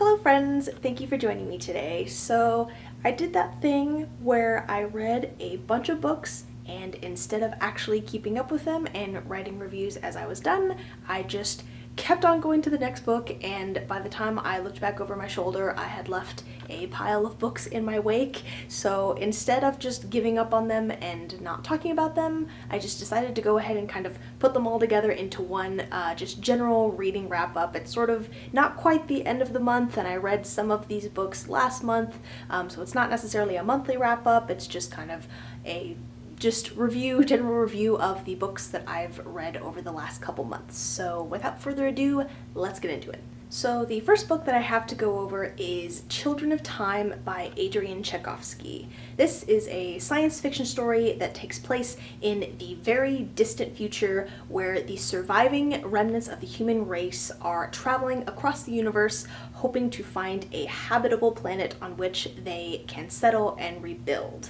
Hello friends, thank you for joining me today. So I did that thing where I read a bunch of books and instead of actually keeping up with them and writing reviews as I was done, I just kept on going to the next book, and by the time I looked back over my shoulder, I had left a pile of books in my wake. So instead of just giving up on them and not talking about them, I just decided to go ahead and kind of put them all together into one just general reading wrap up. It's sort of not quite the end of the month, and I read some of these books last month, so it's not necessarily a monthly wrap up, it's just kind of a general review of the books that I've read over the last couple months. So without further ado, let's get into it. So the first book that I have to go over is Children of Time by Adrian Tchaikovsky. This is a science fiction story that takes place in the very distant future where the surviving remnants of the human race are traveling across the universe hoping to find a habitable planet on which they can settle and rebuild.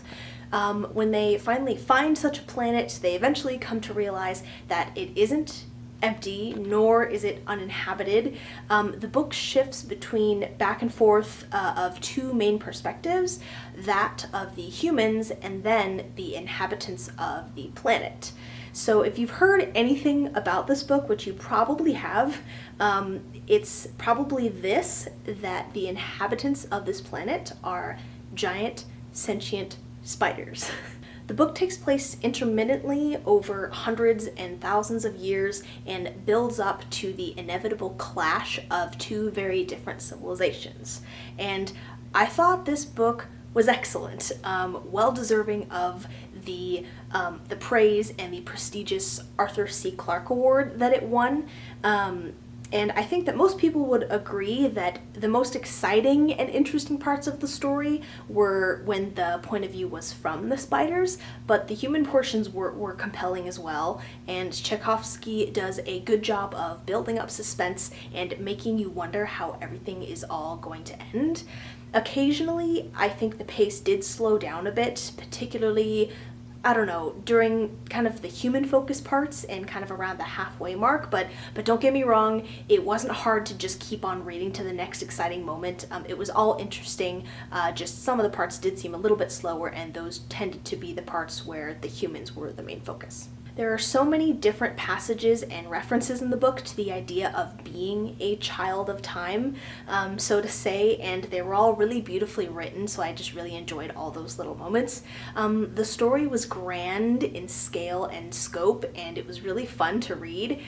When they finally find such a planet, they eventually come to realize that it isn't empty, nor is it uninhabited. The book shifts between back and forth of two main perspectives, that of the humans and then the inhabitants of the planet. So if you've heard anything about this book, which you probably have, it's probably this, that the inhabitants of this planet are giant, sentient spiders. The book takes place intermittently over hundreds and thousands of years and builds up to the inevitable clash of two very different civilizations. And I thought this book was excellent, well deserving of the praise and the prestigious Arthur C. Clarke Award that it won. And I think that most people would agree that the most exciting and interesting parts of the story were when the point of view was from the spiders, but the human portions were compelling as well, and Tchaikovsky does a good job of building up suspense and making you wonder how everything is all going to end. Occasionally, I think the pace did slow down a bit, particularly during kind of the human focus parts and kind of around the halfway mark, but don't get me wrong, it wasn't hard to just keep on reading to the next exciting moment. It was all interesting, just some of the parts did seem a little bit slower, and those tended to be the parts where the humans were the main focus. There are so many different passages and references in the book to the idea of being a child of time, so to say, and they were all really beautifully written, so I just really enjoyed all those little moments. The story was grand in scale and scope, and it was really fun to read.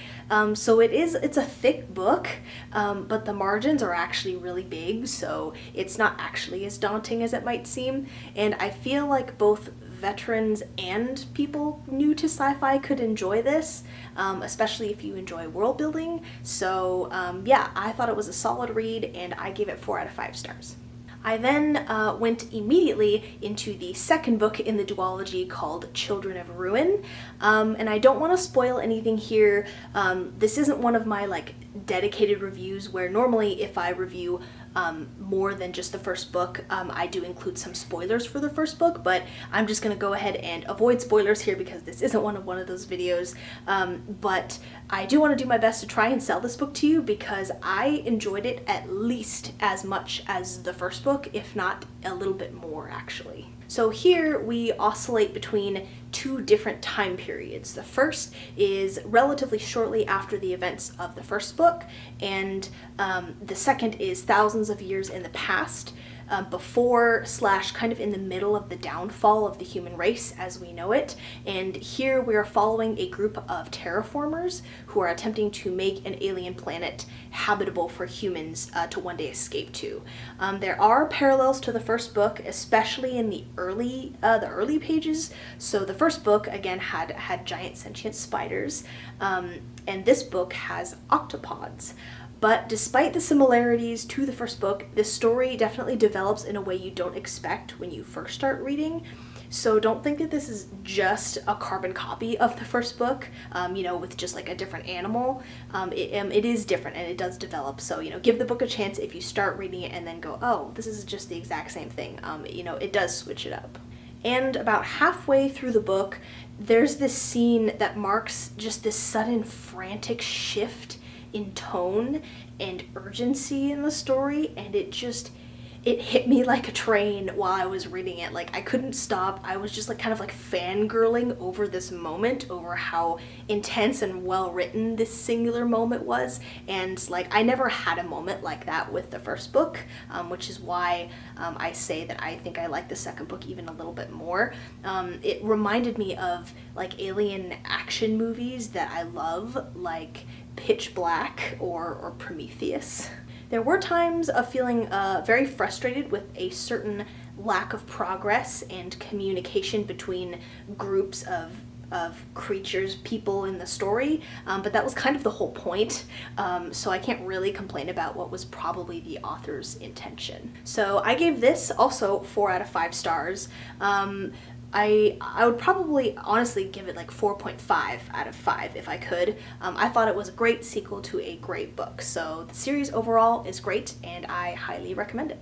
So it's a thick book, but the margins are actually really big, so it's not actually as daunting as it might seem, and I feel like both veterans and people new to sci-fi could enjoy this, especially if you enjoy world building. So yeah, I thought it was a solid read, and I gave it 4 out of 5 stars. I then went immediately into the second book in the duology called Children of Ruin, and I don't want to spoil anything here. This isn't one of my dedicated reviews where normally if I review more than just the first book, I do include some spoilers for the first book, but I'm just going to go ahead and avoid spoilers here because this isn't one of those videos, but I do want to do my best to try and sell this book to you because I enjoyed it at least as much as the first book, if not a little bit more actually. So here we oscillate between two different time periods. The first is relatively shortly after the events of the first book, and the second is thousands of years in the past, before / kind of in the middle of the downfall of the human race as we know it. And here we are following a group of terraformers who are attempting to make an alien planet habitable for humans to one day escape to. There are parallels to the first book, especially in the early pages. So the first book again had giant sentient spiders, and this book has octopods. But despite the similarities to the first book, this story definitely develops in a way you don't expect when you first start reading. So don't think that this is just a carbon copy of the first book, with just a different animal. It is different and it does develop. So, give the book a chance if you start reading it and then go, oh, this is just the exact same thing. It does switch it up. And about halfway through the book, there's this scene that marks just this sudden frantic shift in tone and urgency in the story, and it hit me like a train while I was reading it. Like, I couldn't stop. I was just like kind of like fangirling over this moment, over how intense and well written this singular moment was. And like, I never had a moment like that with the first book, which is why I say that I think I like the second book even a little bit more. It reminded me of like alien action movies that I love, like Pitch Black or Prometheus. There were times of feeling very frustrated with a certain lack of progress and communication between groups of creatures, people in the story, but that was kind of the whole point, so I can't really complain about what was probably the author's intention. So I gave this also 4 out of 5 stars. I would probably honestly give it like 4.5 out of 5 if I could. I thought it was a great sequel to a great book, so the series overall is great and I highly recommend it.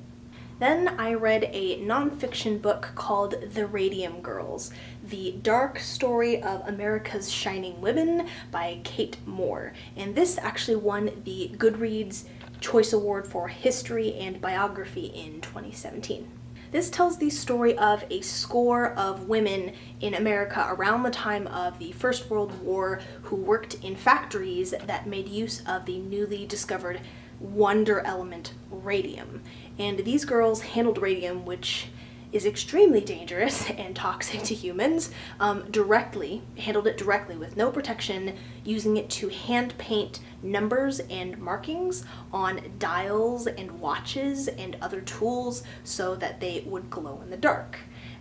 Then I read a nonfiction book called The Radium Girls, the dark story of America's shining women by Kate Moore. And this actually won the Goodreads Choice Award for History and Biography in 2017. This tells the story of a score of women in America around the time of the First World War who worked in factories that made use of the newly discovered wonder element radium. And these girls handled radium, which is extremely dangerous and toxic to humans, handled it directly with no protection, using it to hand paint numbers and markings on dials and watches and other tools so that they would glow in the dark.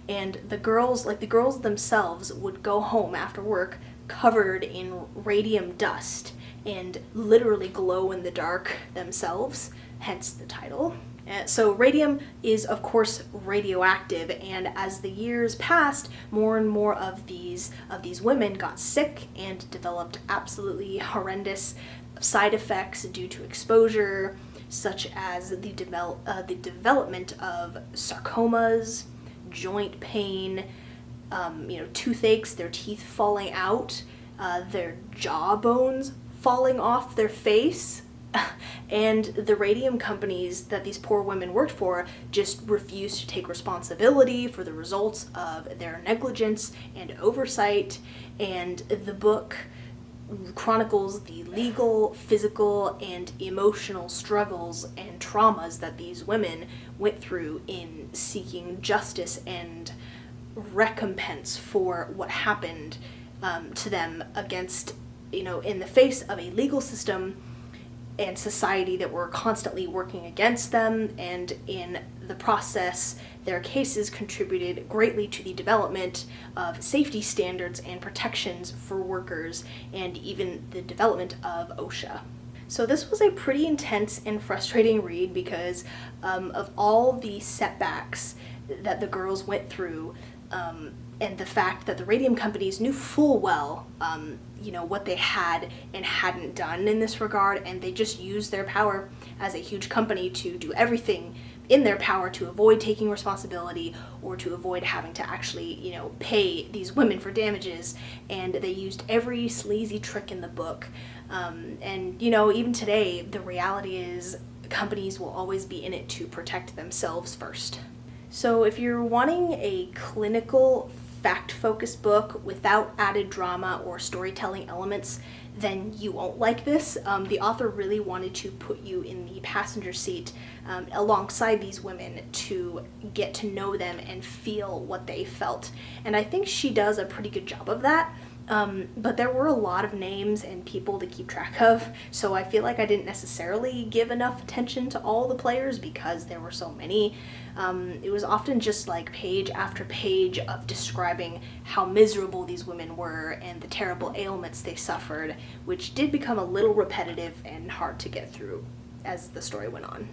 And the girls themselves, would go home after work covered in radium dust and literally glow in the dark themselves, hence the title. So radium is, of course, radioactive, and as the years passed, more and more of these women got sick and developed absolutely horrendous side effects due to exposure, such as the development of sarcomas, joint pain, toothaches, their teeth falling out, their jaw bones falling off their face. And the radium companies that these poor women worked for just refused to take responsibility for the results of their negligence and oversight. And the book chronicles the legal, physical, and emotional struggles and traumas that these women went through in seeking justice and recompense for what happened to them against, in the face of a legal system and society that were constantly working against them, and in the process, their cases contributed greatly to the development of safety standards and protections for workers, and even the development of OSHA. So this was a pretty intense and frustrating read because of all the setbacks that the girls went through, and the fact that the radium companies knew full well what they had and hadn't done in this regard, and they just used their power as a huge company to do everything in their power to avoid taking responsibility or to avoid having to actually, pay these women for damages. And they used every sleazy trick in the book. And even today, the reality is companies will always be in it to protect themselves first. So if you're wanting a clinical, fact-focused book without added drama or storytelling elements, then you won't like this. The author really wanted to put you in the passenger seat alongside these women to get to know them and feel what they felt. And I think she does a pretty good job of that. But there were a lot of names and people to keep track of, so I feel like I didn't necessarily give enough attention to all the players because there were so many. It was often just like page after page of describing how miserable these women were and the terrible ailments they suffered, which did become a little repetitive and hard to get through as the story went on.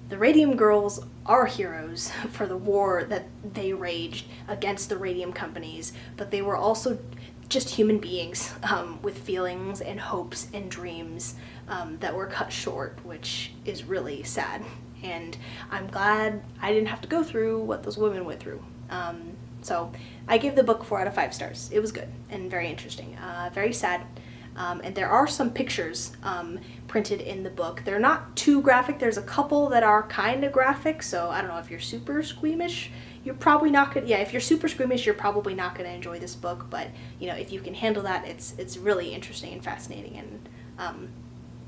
The Radium Girls are heroes for the war that they waged against the radium companies, but they were also just human beings with feelings and hopes and dreams that were cut short, which is really sad. And I'm glad I didn't have to go through what those women went through. So I gave the book 4 out of 5 stars. It was good and very interesting. Very sad. And there are some pictures printed in the book. They're not too graphic. There's a couple that are kind of graphic, so I don't know if you're super squeamish. You're probably not gonna, yeah, if you're super squeamish, you're probably not gonna enjoy this book, but, you know, if you can handle that, it's really interesting and fascinating and,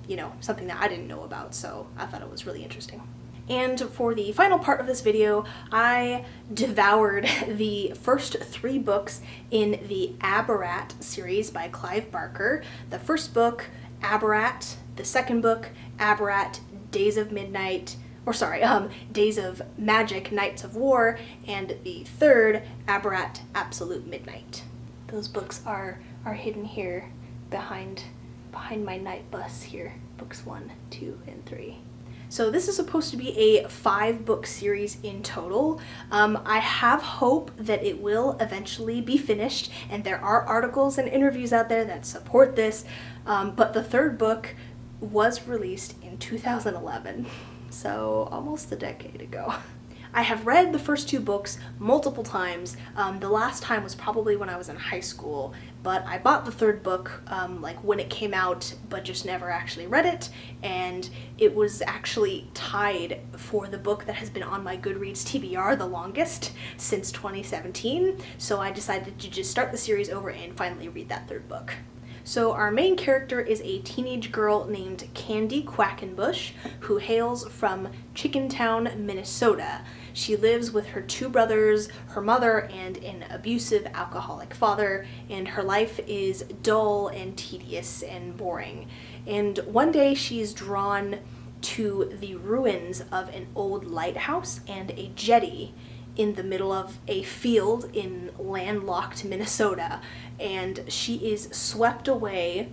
you know, something that I didn't know about, so I thought it was really interesting. And for the final part of this video, I devoured the first 3 books in the Abarat series by Clive Barker. The first book, Abarat. The second book, Abarat, Days of Midnight, or sorry, Days of Magic, Nights of War, and the third, Abarat, Absolute Midnight. Those books are hidden here behind my night bus here. Books 1, 2, and 3. So this is supposed to be a 5-book series in total. I have hope that it will eventually be finished, and there are articles and interviews out there that support this, but the third book was released in 2011, so almost a decade ago. I have read the first 2 books multiple times. The last time was probably when I was in high school, but I bought the third book like when it came out, but just never actually read it, and it was actually tied for the book that has been on my Goodreads TBR the longest since 2017, so I decided to just start the series over and finally read that third book. So our main character is a teenage girl named Candy Quackenbush, who hails from Chickentown, Minnesota. She lives with her 2 brothers, her mother, and an abusive alcoholic father, and her life is dull and tedious and boring. And one day she's drawn to the ruins of an old lighthouse and a jetty in the middle of a field in landlocked Minnesota, and she is swept away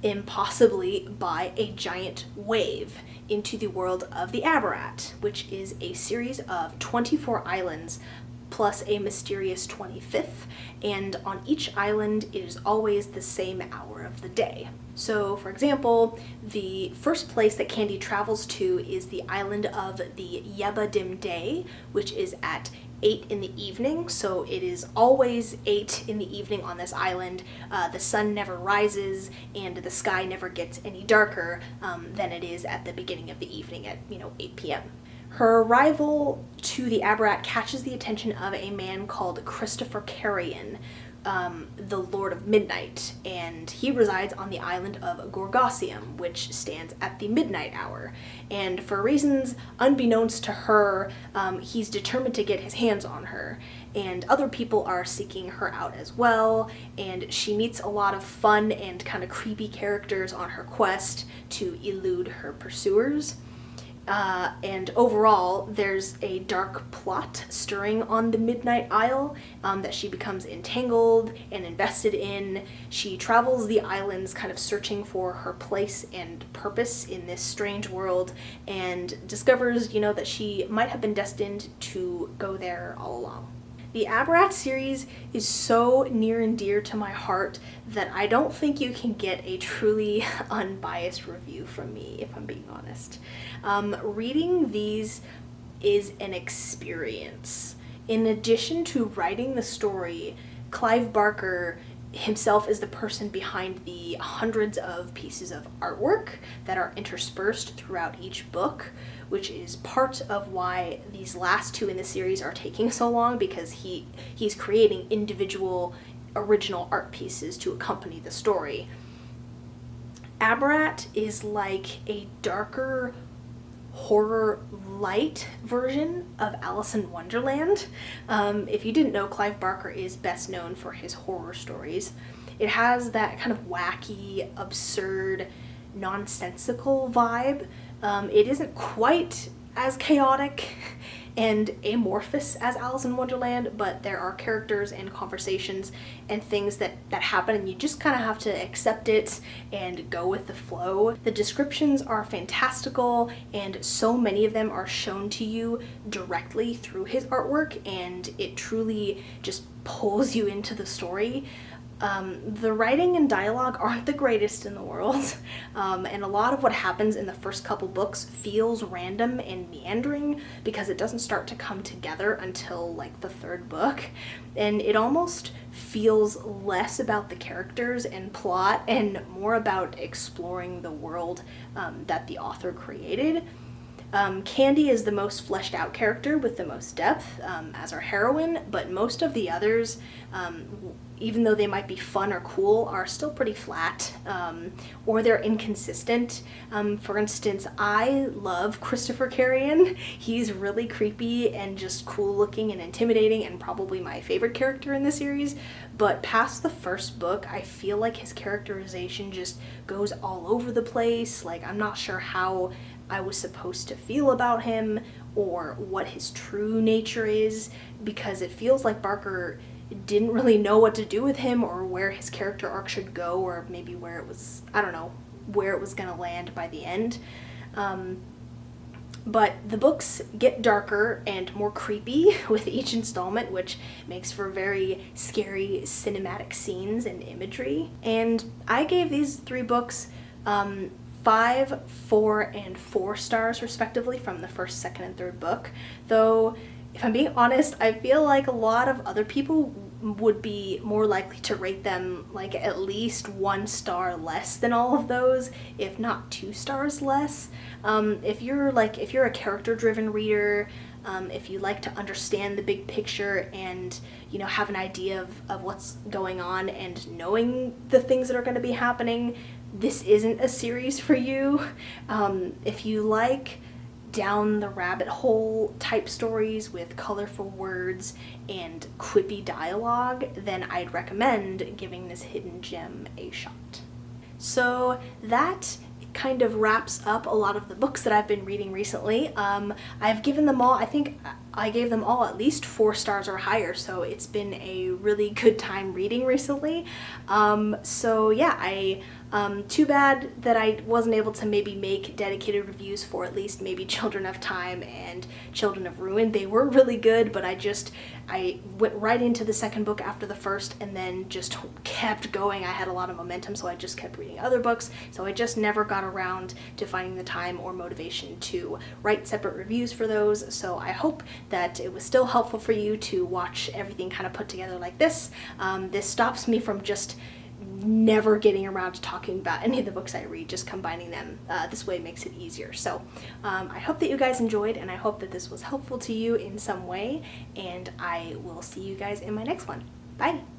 impossibly by a giant wave into the world of the Abarat, which is a series of 24 islands plus a mysterious 25th, and on each island it is always the same hour of the day. So, for example, the first place that Candy travels to is the island of the Yeba Dim Day, which is at 8 in the evening, so it is always 8 in the evening on this island. The sun never rises and the sky never gets any darker than it is at the beginning of the evening at, 8 p.m. Her arrival to the Abarat catches the attention of a man called Christopher Carrion, the Lord of Midnight, and he resides on the island of Gorgosium, which stands at the midnight hour. And for reasons unbeknownst to her, he's determined to get his hands on her, and other people are seeking her out as well, and she meets a lot of fun and kind of creepy characters on her quest to elude her pursuers. And overall, there's a dark plot stirring on the Midnight Isle that she becomes entangled and invested in. She travels the islands kind of searching for her place and purpose in this strange world, and discovers, that she might have been destined to go there all along. The Abarat series is so near and dear to my heart that I don't think you can get a truly unbiased review from me, if I'm being honest. Reading these is an experience. In addition to writing the story, Clive Barker himself is the person behind the hundreds of pieces of artwork that are interspersed throughout each book, which is part of why these last 2 in the series are taking so long, because he's creating individual original art pieces to accompany the story. Abarat is like a darker horror light version of Alice in Wonderland. If you didn't know, Clive Barker is best known for his horror stories. It has that kind of wacky, absurd, nonsensical vibe. It isn't quite as chaotic and amorphous as Alice in Wonderland, but there are characters and conversations and things that happen, and you just kind of have to accept it and go with the flow. The descriptions are fantastical, and so many of them are shown to you directly through his artwork, and it truly just pulls you into the story. The writing and dialogue aren't the greatest in the world, and a lot of what happens in the first couple books feels random and meandering because it doesn't start to come together until like the third book, and it almost feels less about the characters and plot and more about exploring the world that the author created. Candy is the most fleshed out character with the most depth as our heroine, but most of the others, even though they might be fun or cool, are still pretty flat, or they're inconsistent. For instance, I love Christopher Carrion. He's really creepy and just cool looking and intimidating and probably my favorite character in the series, but past the first book, I feel like his characterization just goes all over the place. Like, I'm not sure how I was supposed to feel about him or what his true nature is, because it feels like Barker didn't really know what to do with him or where his character arc should go, or maybe where it was, I don't know, where it was gonna land by the end. But the books get darker and more creepy with each installment, which makes for very scary cinematic scenes and imagery. And I gave these 3 books 5, 4, and 4 stars respectively from the first, second, and third book. Though, if I'm being honest, I feel like a lot of other people would be more likely to rate them like at least 1 star less than all of those, if not 2 stars less. If you're a character-driven reader, if you like to understand the big picture and, you know, have an idea of what's going on and knowing the things that are going to be happening, this isn't a series for you. If you like down the rabbit hole type stories with colorful words and quippy dialogue, then I'd recommend giving this hidden gem a shot. So that kind of wraps up a lot of the books that I've been reading recently. I've given them all, I think I gave them all at least 4 stars or higher, so it's been a really good time reading recently. So yeah, too bad that I wasn't able to maybe make dedicated reviews for at least maybe Children of Time and Children of Ruin. They were really good, but I went right into the second book after the first and then just kept going. I had a lot of momentum, so I just kept reading other books, so I just never got around to finding the time or motivation to write separate reviews for those. So I hope that it was still helpful for you to watch everything kind of put together like this. This stops me from just never getting around to talking about any of the books I read, just combining them. This way makes it easier. So I hope that you guys enjoyed, and I hope that this was helpful to you in some way, and I will see you guys in my next one. Bye!